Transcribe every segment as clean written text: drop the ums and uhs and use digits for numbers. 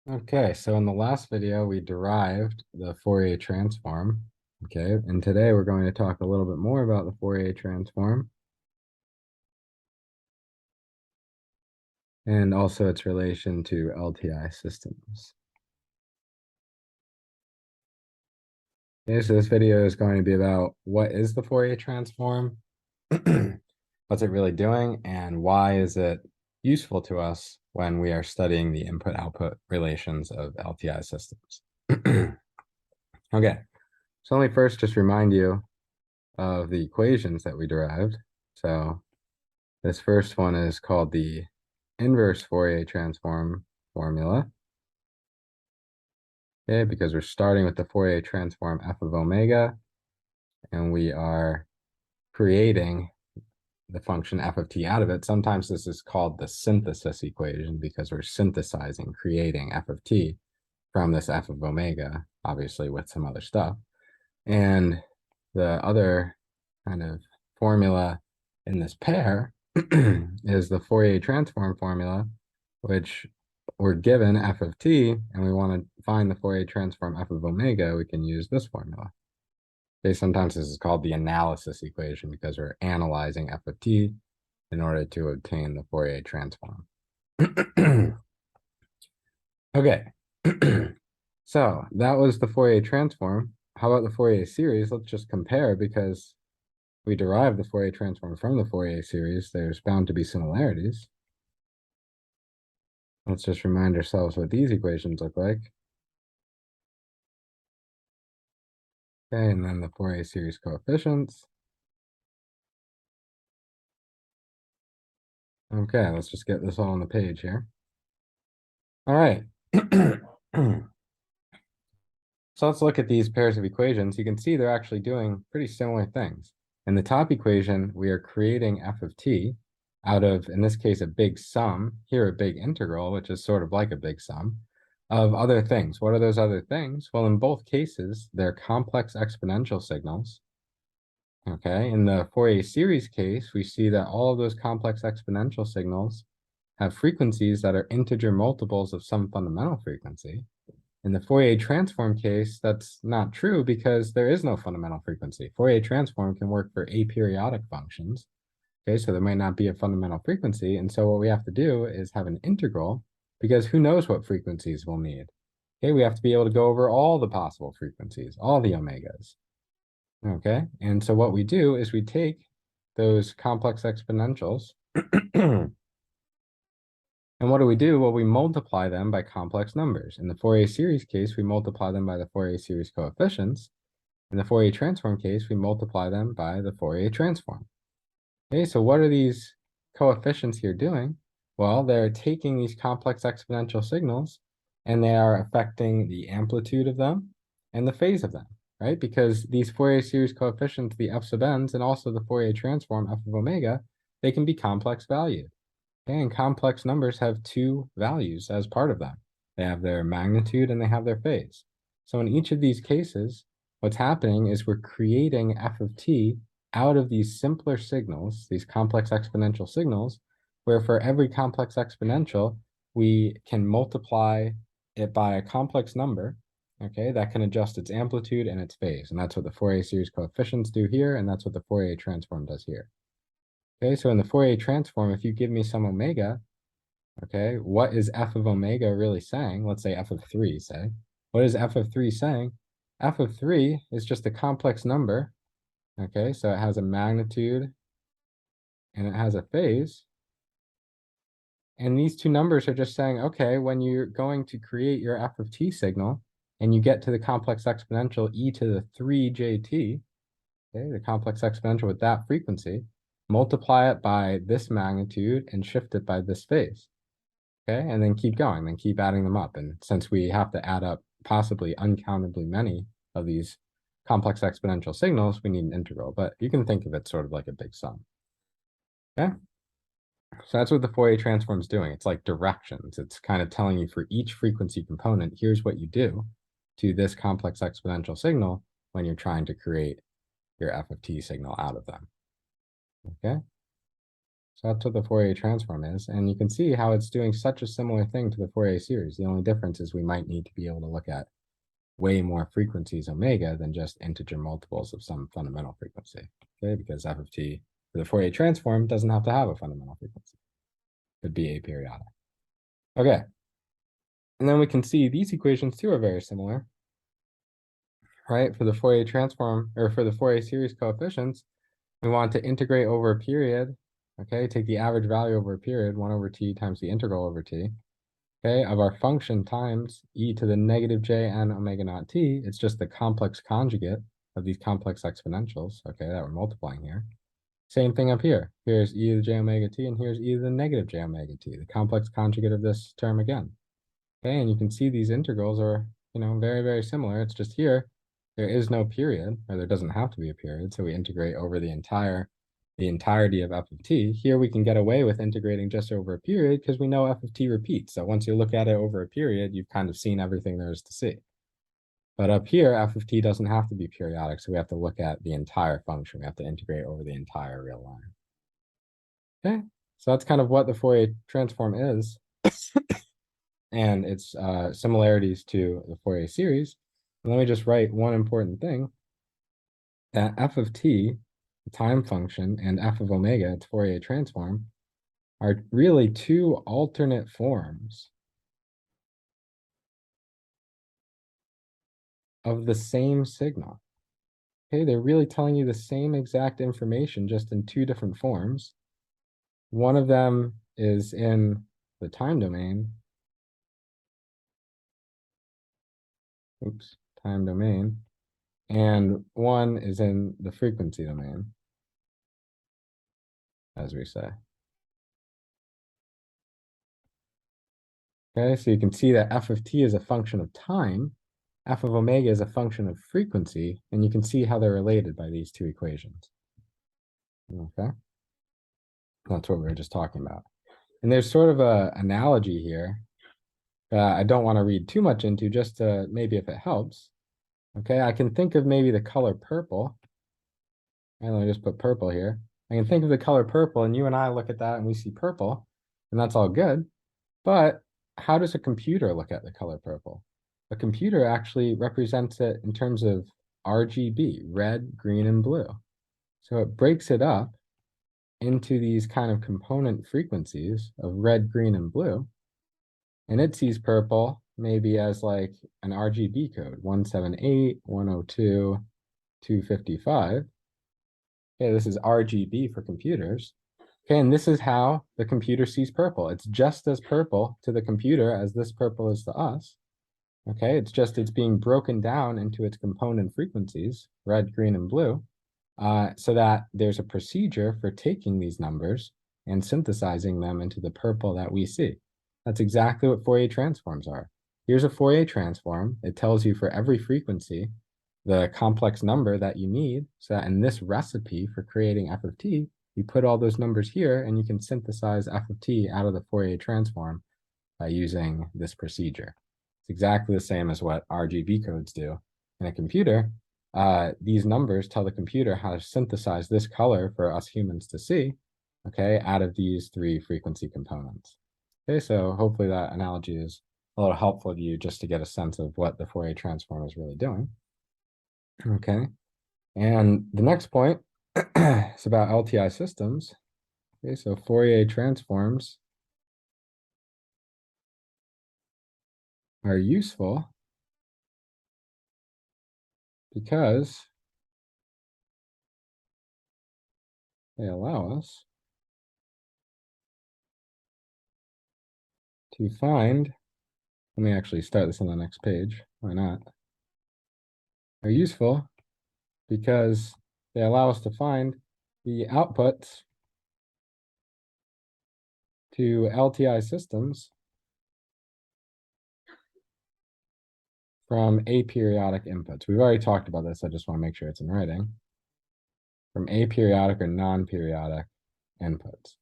Okay, so in the last video, we derived the Fourier transform. Okay, and today we're going to talk a little bit more about the Fourier transform and also its relation to LTI systems. Okay, so this video is going to be about what is the Fourier transform, what's it really doing, and why is it useful to us when we are studying the input-output relations of LTI systems. Okay, so let me first just remind you of the equations that we derived. So this first one is called the inverse Fourier transform formula. Okay, because we're starting with the Fourier transform f of omega, and we are creating the function f of t out of it. Sometimes this is called the synthesis equation because we're synthesizing, creating f of t from this f of omega, obviously with some other stuff. And the other kind of formula in this pair is the Fourier transform formula, which we're given f of t, and we want to find the Fourier transform f of omega, we can use this formula. Okay, sometimes this is called the analysis equation because we're analyzing f of t in order to obtain the Fourier transform. Okay, so that was the Fourier transform. How about the Fourier series? Let's just compare because we derive the Fourier transform from the Fourier series. There's bound to be similarities. Let's just remind ourselves what these equations look like. Okay, and then the Fourier series coefficients. Okay, let's just get this all on the page here. All right. So let's look at these pairs of equations. You can see they're actually doing pretty similar things. In the top equation, we are creating f of t out of, in this case, a big sum, here a big integral, which is sort of like a big sum, of other things. What are those other things? Well, in both cases, they're complex exponential signals. Okay, in the Fourier series case, we see that all of those complex exponential signals have frequencies that are integer multiples of some fundamental frequency. In the Fourier transform case, that's not true because there is no fundamental frequency. Fourier transform can work for aperiodic functions. Okay, so there might not be a fundamental frequency. And so what we have to do is have an integral because who knows what frequencies we'll need. Okay, we have to be able to go over all the possible frequencies, all the omegas. Okay, and so what we do is we take those complex exponentials and what do? Well, we multiply them by complex numbers. In the Fourier series case, we multiply them by the Fourier series coefficients. In the Fourier transform case, we multiply them by the Fourier transform. Okay, so what are these coefficients here doing? Well, they're taking these complex exponential signals and they are affecting the amplitude of them and the phase of them, right? Because these Fourier series coefficients, the f sub n's, and also the Fourier transform f of omega, they can be complex valued. Okay, and complex numbers have two values as part of them. They have their magnitude and they have their phase. So in each of these cases, what's happening is we're creating f of t out of these simpler signals, these complex exponential signals, where for every complex exponential, we can multiply it by a complex number, okay, that can adjust its amplitude and its phase. And that's what the Fourier series coefficients do here, and that's what the Fourier transform does here. Okay, so in the Fourier transform, if you give me some omega, okay, what is f of omega really saying? Let's say f of 3, say. What is f of 3 saying? F of 3 is just a complex number, okay, so it has a magnitude and it has a phase. And these two numbers are just saying, okay, when you're going to create your f of t signal and you get to the complex exponential e to the 3jt, okay, the complex exponential with that frequency, multiply it by this magnitude and shift it by this phase. Okay, and then keep going, then keep adding them up. And since we have to add up possibly uncountably many of these complex exponential signals, we need an integral, but you can think of it sort of like a big sum. Okay, so that's what the Fourier transform is doing. It's like directions. It's kind of telling you for each frequency component, here's what you do to this complex exponential signal when you're trying to create your f of t signal out of them. Okay. So that's what the Fourier transform is. And you can see how it's doing such a similar thing to the Fourier series. The only difference is we might need to be able to look at way more frequencies omega than just integer multiples of some fundamental frequency. Okay, because f of t for the Fourier transform doesn't have to have a fundamental frequency. It could be aperiodic. Okay. And then we can see these equations too are very similar, right? For the Fourier transform, or for the Fourier series coefficients, we want to integrate over a period, okay? Take the average value over a period, 1 over t times the integral over t, okay? Of our function times e to the negative j n omega naught t. It's just the complex conjugate of these complex exponentials, okay, that we're multiplying here. Same thing up here. Here's e to the j omega t, and here's e to the negative j omega t, the complex conjugate of this term again. Okay, and you can see these integrals are, very, very similar. It's just here, there is no period, or there doesn't have to be a period, so we integrate over the entirety of f of t. Here we can get away with integrating just over a period because we know f of t repeats. So once you look at it over a period, you've kind of seen everything there is to see. But up here, f of t doesn't have to be periodic, so we have to look at the entire function. We have to integrate over the entire real line. Okay, so that's kind of what the Fourier transform is and its similarities to the Fourier series. And let me just write one important thing, that f of t, the time function, and f of omega, its Fourier transform, are really two alternate forms of the same signal. Okay, they're really telling you the same exact information, just in two different forms. One of them is in the time domain. Oops, time domain. And one is in the frequency domain, as we say. Okay, so you can see that f of t is a function of time, f of omega is a function of frequency, and you can see how they're related by these two equations. Okay, that's what we were just talking about. And there's sort of an analogy here that I don't want to read too much into, just to maybe if it helps. Okay, I can think of maybe the color purple. And let me just put purple here. I can think of the color purple, and you and I look at that and we see purple, and that's all good. But how does a computer look at the color purple? A computer actually represents it in terms of RGB, red, green, and blue. So it breaks it up into these kind of component frequencies of red, green, and blue. And it sees purple maybe as like an RGB code, 178, 102, 255. Okay, this is RGB for computers. Okay, and this is how the computer sees purple. It's just as purple to the computer as this purple is to us. Okay, it's being broken down into its component frequencies, red, green, and blue, so that there's a procedure for taking these numbers and synthesizing them into the purple that we see. That's exactly what Fourier transforms are. Here's a Fourier transform. It tells you for every frequency the complex number that you need, so that in this recipe for creating f of t, you put all those numbers here and you can synthesize f of t out of the Fourier transform by using this procedure. It's exactly the same as what RGB codes do in a computer. These numbers tell the computer how to synthesize this color for us humans to see, okay, out of these three frequency components. Okay, so hopefully that analogy is a little helpful to you just to get a sense of what the Fourier transform is really doing. Okay, and the next point is about Lti systems. Okay, so Fourier transforms are useful because they allow us to find, let me actually start this on the next page, why not? Are useful because they allow us to find the outputs to Lti systems from aperiodic inputs. We've already talked about this, I just want to make sure it's in writing. From aperiodic or non-periodic inputs.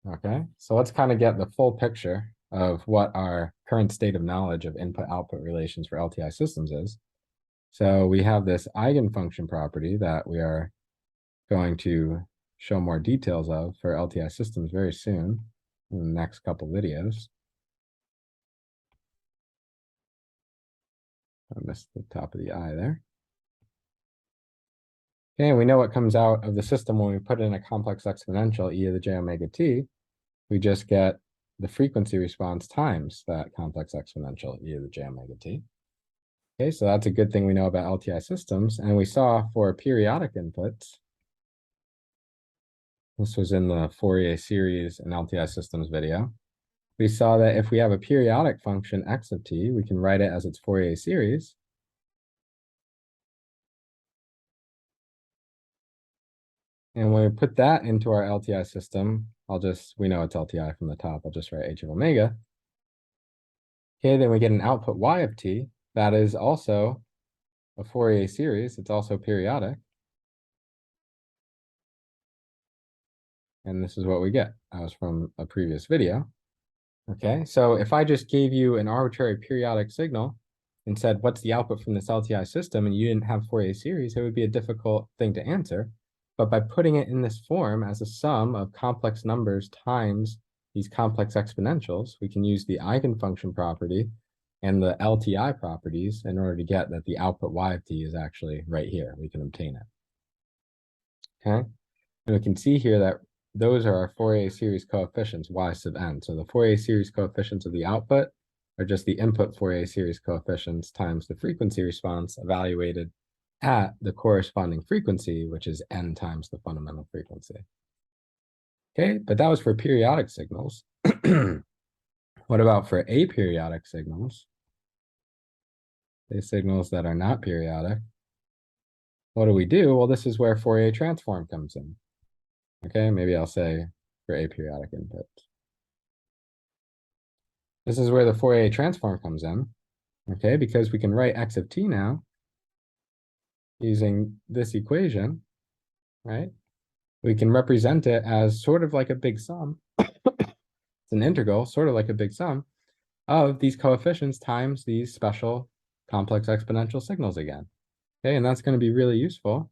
Okay, so let's kind of get the full picture of what our current state of knowledge of input-output relations for Lti systems is. So we have this eigenfunction property that we are going to show more details of for LTI systems very soon in the next couple videos. I missed the top of the eye there. Okay, we know what comes out of the system when we put in a complex exponential e to the j omega t. We just get the frequency response times that complex exponential e to the j omega t. Okay, so that's a good thing we know about LTI systems. And we saw for periodic inputs, this was in the Fourier series and LTI systems video. We saw that if we have a periodic function x of t, we can write it as its Fourier series. And when we put that into our LTI system, we know it's LTI from the top, I'll just write h of omega. Okay, then we get an output y of t that is also a Fourier series. It's also periodic. And this is what we get. That was from a previous video. Okay, so if I just gave you an arbitrary periodic signal and said, what's the output from this LTI system, and you didn't have Fourier series, it would be a difficult thing to answer. But by putting it in this form as a sum of complex numbers times these complex exponentials, we can use the eigenfunction property and the LTI properties in order to get that the output y of t is actually right here. We can obtain it. Okay, and we can see here that those are our Fourier series coefficients, y sub n. So the Fourier series coefficients of the output are just the input Fourier series coefficients times the frequency response evaluated at the corresponding frequency, which is n times the fundamental frequency. Okay, but that was for periodic signals. What about for aperiodic signals? The signals that are not periodic. What do we do? Well, this is where Fourier transform comes in. Okay, maybe I'll say for aperiodic inputs. This is where the Fourier transform comes in, okay, because we can write x of t now using this equation, right? We can represent it as sort of like a big sum. It's an integral, sort of like a big sum of these coefficients times these special complex exponential signals again. Okay, and that's going to be really useful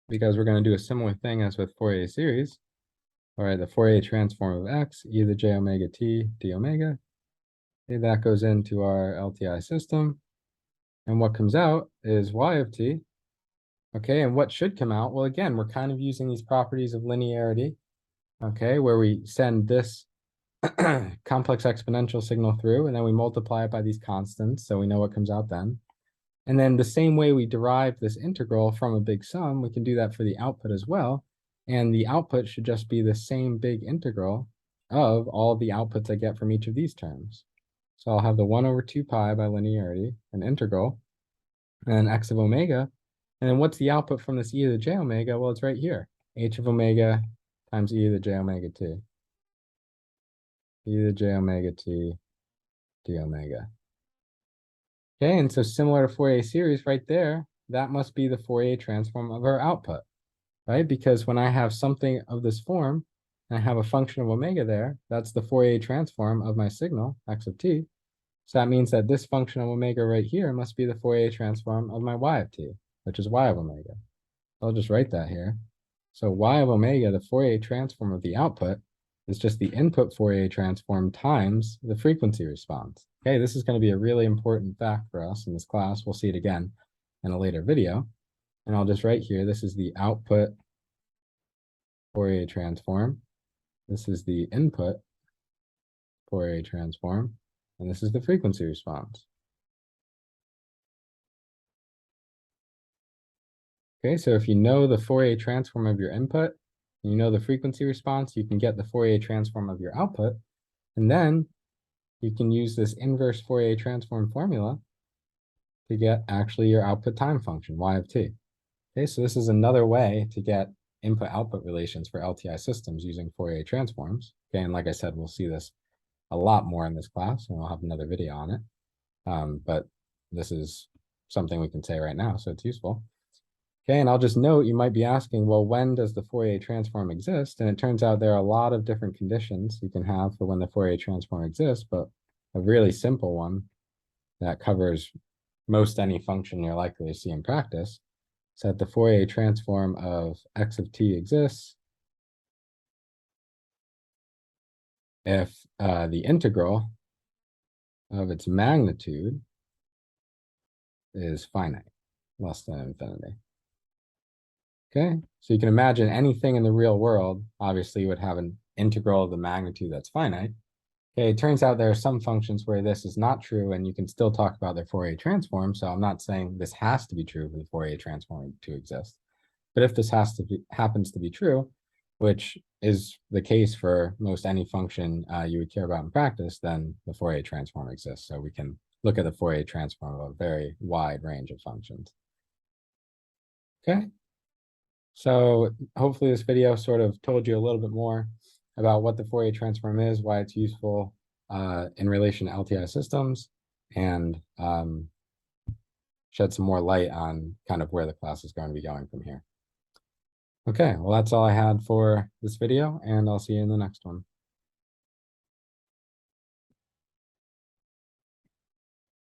because we're going to do a similar thing as with Fourier series. All right, the Fourier transform of x, e to the j omega t d omega. Okay, that goes into our LTI system. And what comes out is y of t. Okay, and what should come out? Well, again, we're kind of using these properties of linearity, okay, where we send this complex exponential signal through, and then we multiply it by these constants, so we know what comes out then. And then the same way we derive this integral from a big sum, we can do that for the output as well. And the output should just be the same big integral of all the outputs I get from each of these terms. So I'll have the 1 over 2 pi by linearity, an integral, and then x of omega. And then what's the output from this e to the j omega? Well, it's right here, h of omega times e to the j omega t. E to the j omega t d omega. Okay, and so similar to Fourier series right there, that must be the Fourier transform of our output, right? Because when I have something of this form, and I have a function of omega there, that's the Fourier transform of my signal, x of t. So that means that this function of omega right here must be the Fourier transform of my y of t, which is y of omega. I'll just write that here. So y of omega, the Fourier transform of the output, is just the input Fourier transform times the frequency response. Okay, this is going to be a really important fact for us in this class. We'll see it again in a later video. And I'll just write here, this is the output Fourier transform. This is the input Fourier transform. And this is the frequency response. Okay, so if you know the Fourier transform of your input, and you know the frequency response, you can get the Fourier transform of your output. And then you can use this inverse Fourier transform formula to get actually your output time function, y of t. Okay, so this is another way to get input-output relations for LTI systems using Fourier transforms. Okay, and like I said, we'll see this a lot more in this class, and we'll have another video on it. But this is something we can say right now, so it's useful. Okay, and I'll just note, you might be asking, well, when does the Fourier transform exist? And it turns out there are a lot of different conditions you can have for when the Fourier transform exists, but a really simple one that covers most any function you're likely to see in practice so that the Fourier transform of x of t exists if the integral of its magnitude is finite, less than infinity. Okay, so you can imagine anything in the real world, obviously, would have an integral of the magnitude that's finite. Okay, it turns out there are some functions where this is not true, and you can still talk about their Fourier transform. So I'm not saying this has to be true for the Fourier transform to exist. But if this happens to be true, which is the case for most any function you would care about in practice, then the Fourier transform exists. So we can look at the Fourier transform of a very wide range of functions. Okay, so hopefully this video sort of told you a little bit more about what the Fourier transform is, why it's useful in relation to LTI systems, and shed some more light on kind of where the class is going to be going from here. Okay, well, that's all I had for this video, and I'll see you in the next one.